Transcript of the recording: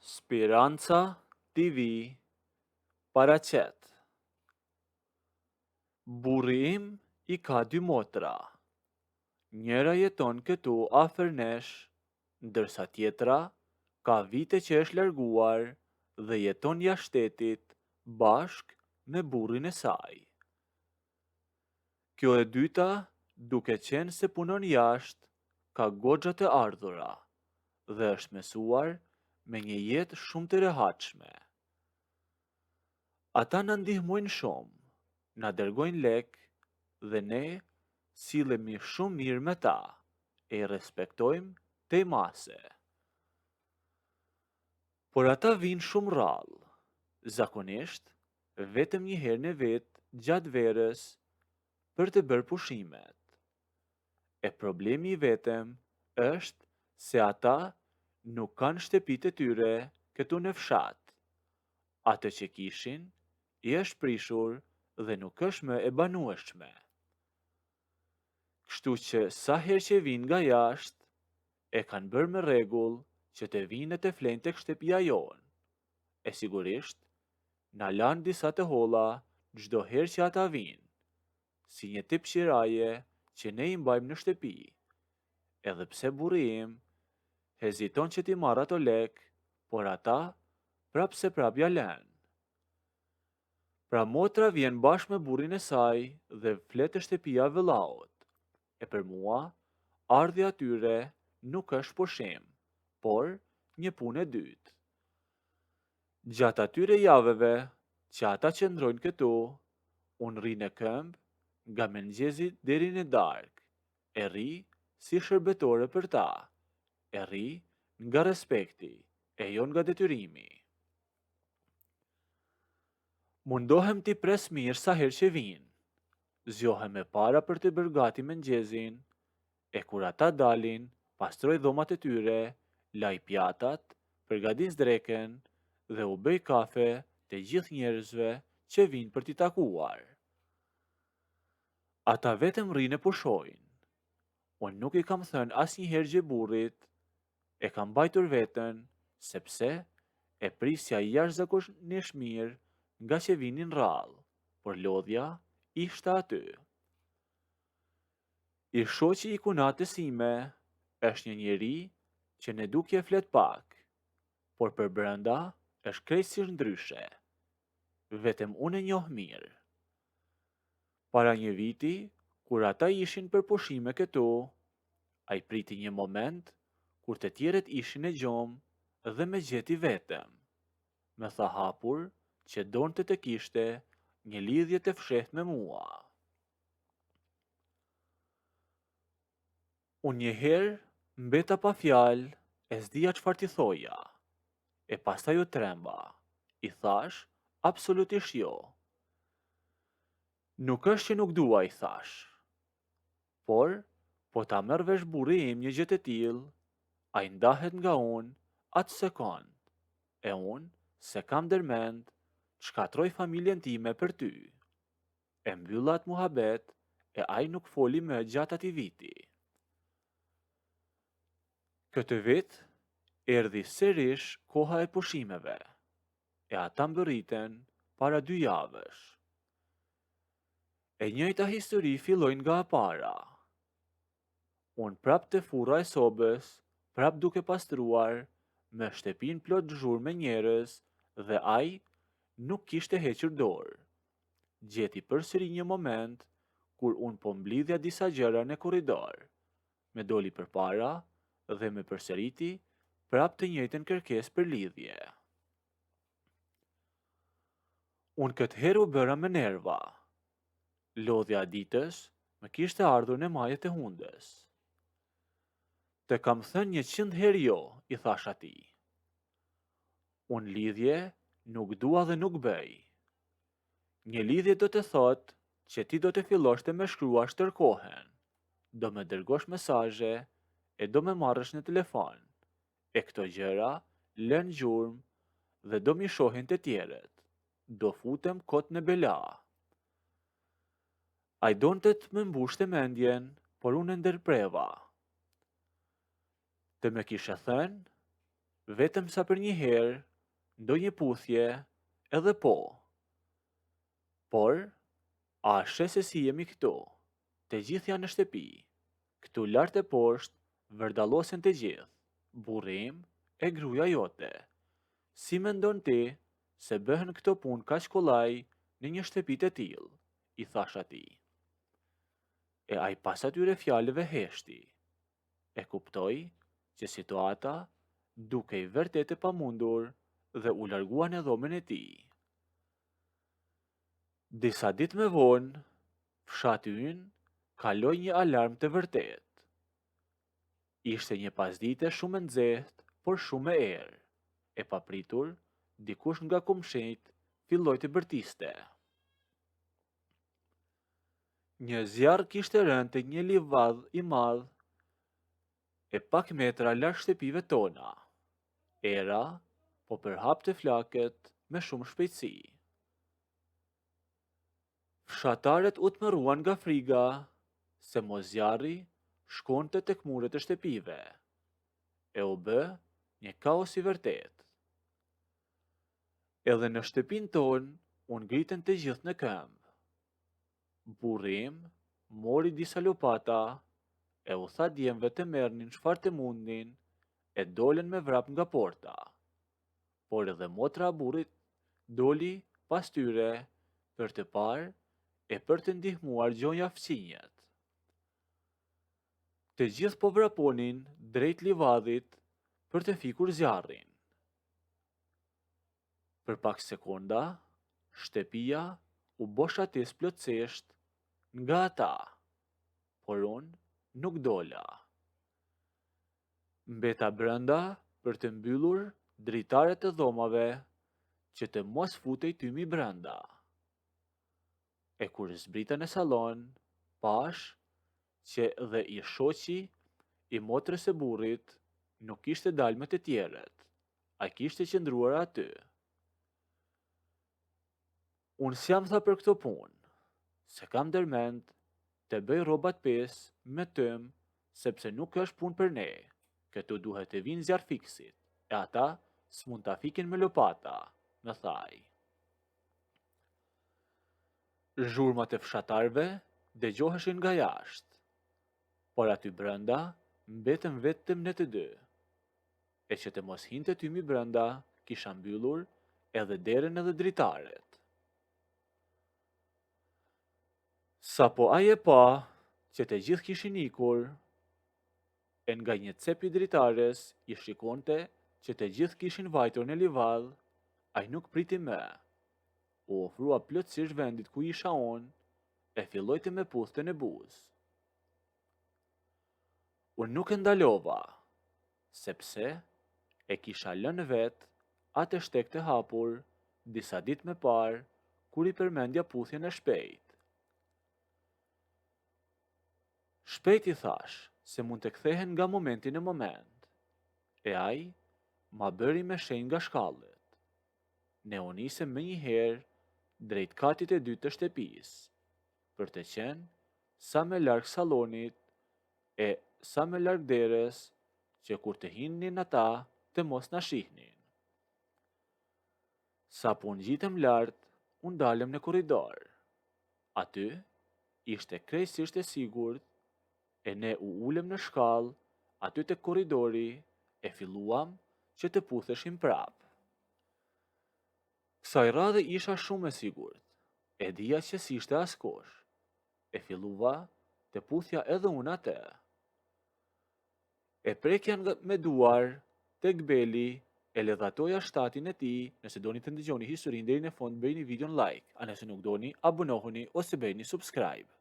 Speranca TV paraqet. Burri im I ka dy motra. Njëra jeton këtu afër nesh, ndërsa tjetra ka vite që është larguar dhe jeton jashtë shtetit bashk me burrin e saj. Kjo e dyta, duke qenë se punon jashtë, ka goxha të ardhura dhe është mësuar me një jetë shumë të rehatshme. Ata na ndihmojnë shumë, na dërgojnë lek dhe ne sillemi shumë mirë me ta, e I respektojmë te mase. Por ata vinë shumë rrallë, zakonisht vetëm një herë në vit gjatë verës për të bërë pushimet. E problemi I vetëm është se ata nuk kanë shtëpitë e tyre këtu në fshat. Atë që kishin I është prishur dhe nuk është më e banueshme. Kështu që sa herë që vinë nga jashtë, e kanë bërë me rregull që të vinë të flenë tek shtëpia jonë. E sigurisht, na lanë disa të holla çdo herë që ata vinë, si një tip qiraje që ne I mbajmë në shtëpi. Edhe pse burri im heziton që t'i marrë ato lek, por ata prap se prap ja lën. Pra motra vjen bashkë me burrin e saj dhe flet te shtëpia vëllaut. E për mua, ardhja atyre nuk është pushim, por një punë e dytë. Gjatë atyre javëve që ata qëndrojnë këtu, unë rri në këmbë nga mëngjesi deri në darkë, e rri si shërbetore për ta, e rri nga respekti, e jo nga detyrimi. Mundohem t'i pres mirë sa herë që vinë, zgjohem e para për të bërë gati mëngjesin, e kur ata dalin, pastroj dhomat e tyre, laj pjatat, përgatis dreken dhe u bëj kafe të gjithë njerëzve që vinë për t'i takuar. Ata vetëm rrinë e pushojnë. Unë nuk I kam thënë asnjëherë gjë burrit, e kam mbajtur veten sepse e prisja jashtëzakonisht mirë nga që vinin rrallë, por lodhja ishte aty. I shoqi I kunatës ime është një njeri që në dukje flet pak, por për brenda është krejtësisht ndryshe. Vetëm unë e njoh mirë. Para një viti, kur ata ishin për pushime këtu, ai priti një moment kur të tjerët ishin e gjomë dhe me gjeti vetëm. Me tha hapur që donte të kishte një lidhje të fshehtë me mua. Unë njëherë mbeta pa fjalë, e s'dija çfarë t'i thoja. E pastaj u tremba. I thash, absolutisht jo. Nuk është që nuk dua, I thash. Por, po ta merr vesh burri im një gjë të tillë, ai ndahet nga unë atë sekond. E unë, se kam dërmend, shkatroj familjen time për ty. E mbyllat muhabet, e ai nuk foli më gjatë atij viti. Këtë vit, erdhi sërish koha e pushimeve, e ata mbërriten para 2 javësh. E njëjta histori filloi nga e para. Unë prap te furra e sobës, prap duke pastruar, me shtëpinë plot zhurmë me njerëz dhe ai nuk kishte hequr dorë. Gjeti përsëri një moment kur unë po mblidhja disa gjëra në korridor. Me doli përpara dhe me përsëriti prap të njëjtën kërkesë për lidhje. Unë këtë herë u bëra me nerva. Lodhja e ditës më kishte ardhur në majet e hundës. Të kam thënë 100 herë jo, I thash atij. Unë lidhje nuk dua dhe nuk bëj. Një lidhje do të thotë që ti do të fillosh të më shkruash tërkohen, do më dërgosh mesazhe e do më marrësh në telefon. E këto gjëra lën gjurmë dhe do mi shohin të tjerët. Do futem kot në bela. Ai donte të më mbushte mendjen, por unë ndërpreva. Të më kishe thënë, vetëm sa për një herë, ndonjë puthje, edhe po. Por, a she se si jemi këtu? Të gjithë janë në shtëpi. Këtu lart e poshtë, vërdalosen të gjithë. Burri im e gruaja jote. Si mendon ti se bëhen këto punë kaq kollaj në një shtëpi të tillë? I thash atij. E ai pas atyre fjalëve heshti. E kuptoi që situata dukej vërtet e pamundur dhe u largua në dhomën e tij. Disa ditë më vonë, fshati ynë kaloi një alarm të vërtet. Ishte një pasdite shumë e nxehtë, por shumë e erë. E papritur, dikush nga kumshinjt filloi të bërtiste. Një zjarr kishte rënë te një livadh i madh e pak metra larg shtëpive tona. Era po përhapte flaket me shumë shpejtësi. Fshatarët u tmerruan nga friga se mos zjarri shkonte tek muret e shtëpive. E u bë një kaos i vërtet. Edhe në shtëpinë tonë u ngriten të gjithë në këmbë. Burri im mori disa lopata e u tha djemve të merrnin çfarë të mundnin e dolen me vrap nga porta. Por edhe motra e burrit doli pas tyre për të parë e për të ndihmuar gjonja fësinjet. Të gjithë po vraponin drejt livadhit për të fikur zjarrin. Për pak sekonda, shtëpia u boshatis plotësisht nga ata, por unë nuk dola. Mbeta brenda për të mbyllur dritaret e dhomave që të mos futej tymi brenda. E kur zbrita në salon, pash që dhe i shoqi i motrës e burrit nuk ishte dalë me të tjerët, a kishte qëndruar aty. Unë s'jam tha për këto punë, se kam dërmend të bëj rrobat pes me tëm, sepse nuk është punë për ne, këtu duhet të vinë zjarr fiksit, e ata s'mund ta fikin me lopata, më thaj. Zhurmat e fshatarve dëgjoheshin nga jashtë, por aty brenda mbetëm vetëm ne të dy. E që të mos hinte tymi brenda, kisha mbyllur edhe derën edhe dritaret. Sa po ai e pa që të gjithë kishin ikur, e nga një cep i dritares i shikonte që të gjithë kishin vajtur në livadh, ai nuk priti më. U ofrua plotësisht vendit ku isha unë, e filloi të më puthte në buzë. Unë nuk e ndalova, sepse e kisha lënë vet atë shtek të hapur disa ditë më parë, kur i përmendja puthjen e shpejt. Shpejt i thash se mund të kthehen nga momenti në moment. E ai ma bëri me shenjë nga shkallët. Ne u nisëm më një herë drejt katit e dytë të shtëpisë, për të qenë sa më larg sallonit e sa më larg derës, që kur të hinnin ata të mos na shihnin. Sa po ngjitëm lart, u ndalëm në korridor. Aty ishte krejtësisht e sigurt, e ne u ulëm në shkallë aty te korridori e filluam që të putheshim prap. Kësaj radhe isha shumë e sigurt, e dija që s'ishte askush. E filluva të puthja edhe unë atë. E prekja me duar tek beli, e ledhatoja shtatin e tij. Nëse doni të ndëgjoni historinë deri në fund, bëjini videon like, a nëse nuk doni, abonohuni ose bëjni subscribe.